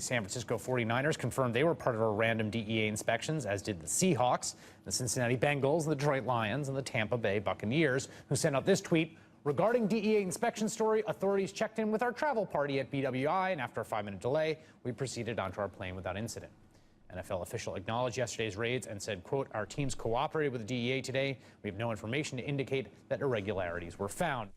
San Francisco 49ers confirmed they were part of our random DEA inspections, as did the Seahawks, the Cincinnati Bengals, the Detroit Lions, and the Tampa Bay Buccaneers, who sent out this tweet. Regarding DEA inspection story, authorities checked in with our travel party at BWI, and after a 5-minute delay, we proceeded onto our plane without incident. NFL official acknowledged yesterday's raids and said, quote, our teams cooperated with the DEA today. We have no information to indicate that irregularities were found.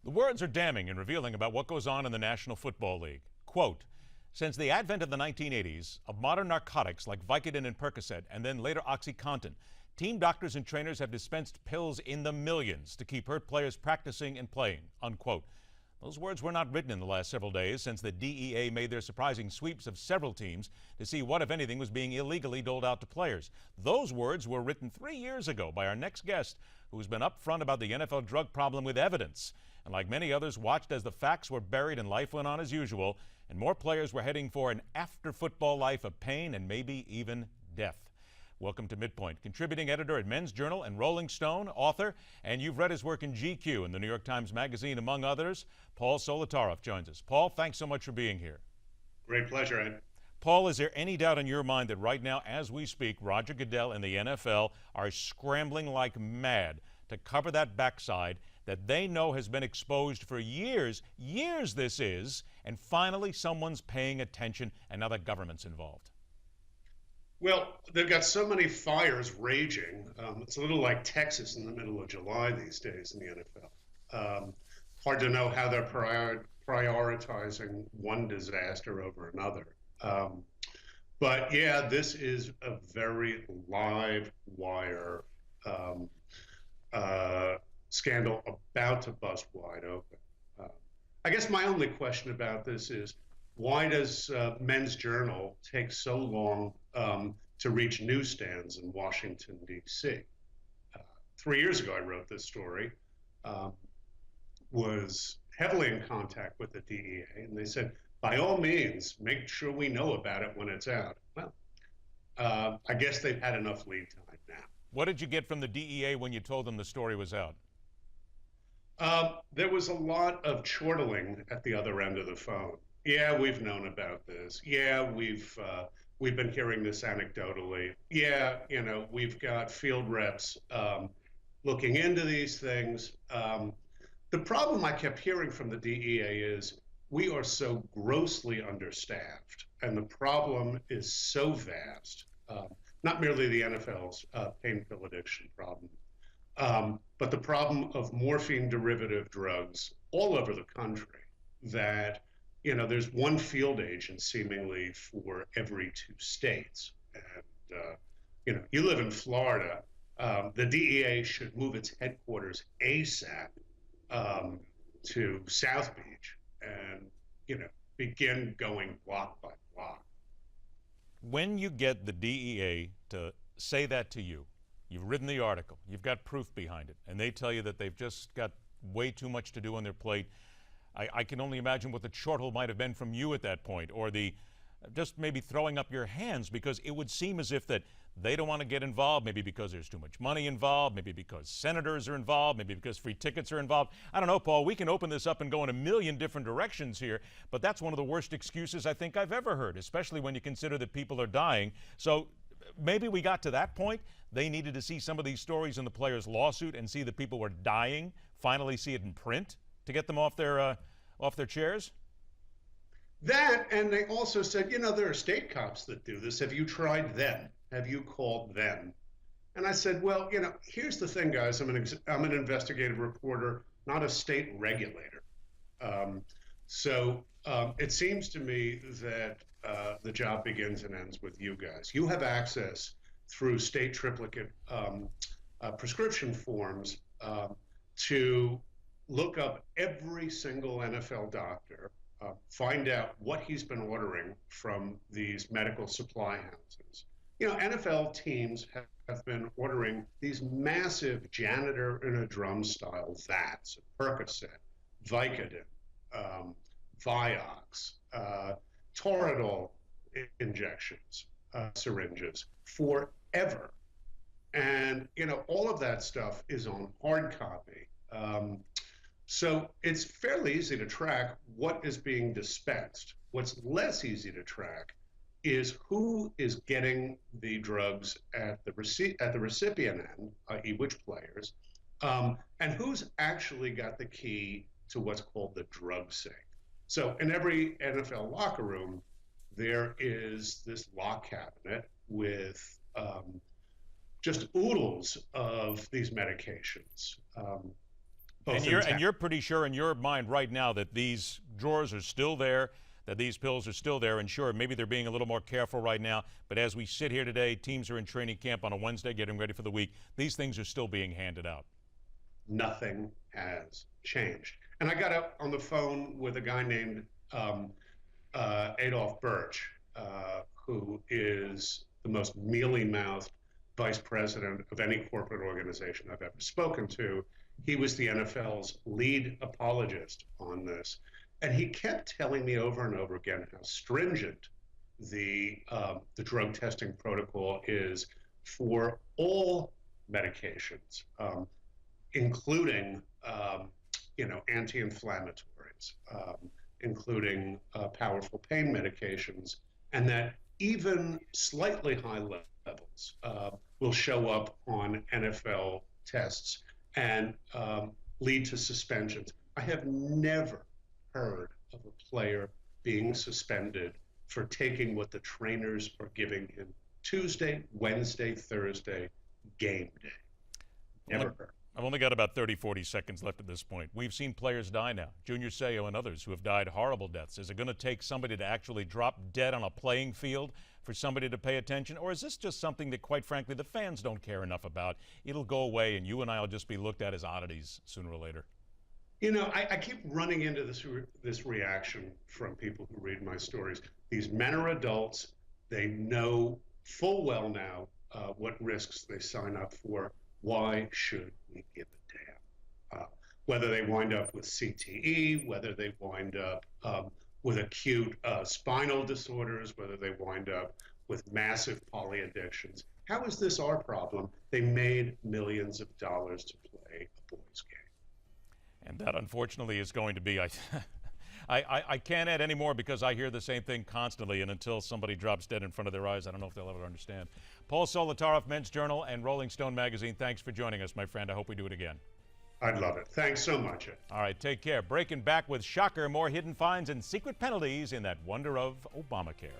The words are damning and revealing about what goes on in the National Football League. Quote, since the advent of the 1980s of modern narcotics like Vicodin and Percocet and then later OxyContin, team doctors and trainers have dispensed pills in the millions to keep hurt players practicing and playing, unquote. Those words were not written in the last several days since the DEA made their surprising sweeps of several teams to see what, if anything, was being illegally doled out to players. Those words were written 3 years ago by our next guest, who's been upfront about the NFL drug problem with evidence. And like many others, watched as the facts were buried and life went on as usual, and more players were heading for an after-football life of pain and maybe even death. Welcome to MidPoint, contributing editor at Men's Journal and Rolling Stone, author, and you've read his work in GQ and the New York Times Magazine, among others. Paul Solotaroff joins us. Paul, thanks so much for being here. Great pleasure, Ed. Paul, is there any doubt in your mind that right now, as we speak, Roger Goodell and the NFL are scrambling like mad to cover that backside that they know has been exposed for years this is, and finally someone's paying attention and now the government's involved? Well, they've got so many fires raging. It's a little like Texas in the middle of July these days in the NFL. Hard to know how they're prioritizing one disaster over another. But yeah, this is a very live wire scandal about to bust wide open. I guess my only question about this is, why does Men's Journal take so long to reach newsstands in Washington, D.C.? 3 years ago, I wrote this story, was heavily in contact with the DEA, and they said, by all means, make sure we know about it when it's out. Well, I guess they've had enough lead time now. What did you get from the DEA when you told them the story was out? There was a lot of chortling at the other end of the phone. Yeah, we've known about this. Yeah, we've been hearing this anecdotally. Yeah, we've got field reps looking into these things. The problem I kept hearing from the DEA is we are so grossly understaffed, and the problem is so vast. Not merely the NFL's pain pill addiction problem, but the problem of morphine derivative drugs all over the country, that there's one field agent seemingly for every 2 states. And, you live in Florida, the DEA should move its headquarters ASAP to South Beach and, begin going block by block. When you get the DEA to say that to you, you've written the article, you've got proof behind it, and they tell you that they've just got way too much to do on their plate, I can only imagine what the chortle might have been from you at that point, or the just maybe throwing up your hands, because it would seem as if that they don't want to get involved, maybe because there's too much money involved, maybe because senators are involved, maybe because free tickets are involved. I don't know, Paul, we can open this up and go in a million different directions here, but that's one of the worst excuses I think I've ever heard, especially when you consider that people are dying. So maybe we got to that point. They needed to see some of these stories in the players' lawsuit and see that people were dying, finally see it in print to get them off their chairs? That, and they also said, there are state cops that do this. Have you tried them? Have you called them? And I said, well, here's the thing, guys. I'm an investigative reporter, not a state regulator. So it seems to me that the job begins and ends with you guys. You have access through state triplicate prescription forms to look up every single NFL doctor, find out what he's been ordering from these medical supply houses. NFL teams have been ordering these massive janitor in a drum style vats of Percocet, Vicodin, Vioxx, Toradol injections, syringes forever. And, all of that stuff is on hard copy. So it's fairly easy to track what is being dispensed. What's less easy to track is who is getting the drugs at the recipient end, i.e., which players, and who's actually got the key to what's called the drug safe. So in every NFL locker room, there is this lock cabinet with just oodles of these medications. And you're pretty sure in your mind right now that these drawers are still there, that these pills are still there, and sure, maybe they're being a little more careful right now, but as we sit here today, teams are in training camp on a Wednesday getting ready for the week. These things are still being handed out. Nothing has changed. And I got on the phone with a guy named Adolph Birch, who is the most mealy-mouthed vice president of any corporate organization I've ever spoken to. He was the NFL's lead apologist on this. And he kept telling me over and over again how stringent the drug testing protocol is for all medications, including anti-inflammatories, including powerful pain medications, and that even slightly high levels will show up on NFL tests and lead to suspensions. I have never heard of a player being suspended for taking what the trainers are giving him Tuesday, Wednesday, Thursday, game day. Never heard. I've only got about 30, 40 seconds left at this point. We've seen players die now, Junior Seau and others who have died horrible deaths. Is it going to take somebody to actually drop dead on a playing field for somebody to pay attention? Or is this just something that, quite frankly, the fans don't care enough about? It'll go away and you and I will just be looked at as oddities sooner or later. I keep running into this reaction from people who read my stories. These men are adults. They know full well now what risks they sign up for. Why should we give a damn? Whether they wind up with CTE, whether they wind up with acute spinal disorders, whether they wind up with massive polyaddictions. How is this our problem? They made millions of dollars to play a boys' game. And that, unfortunately, is going to be, I can't add any more because I hear the same thing constantly, and until somebody drops dead in front of their eyes, I don't know if they'll ever understand. Paul Solotaroff, Men's Journal and Rolling Stone Magazine, thanks for joining us, my friend. I hope we do it again. I'd love it. Thanks so much. All right, take care. Breaking back with shocker, more hidden fines and secret penalties in that wonder of Obamacare.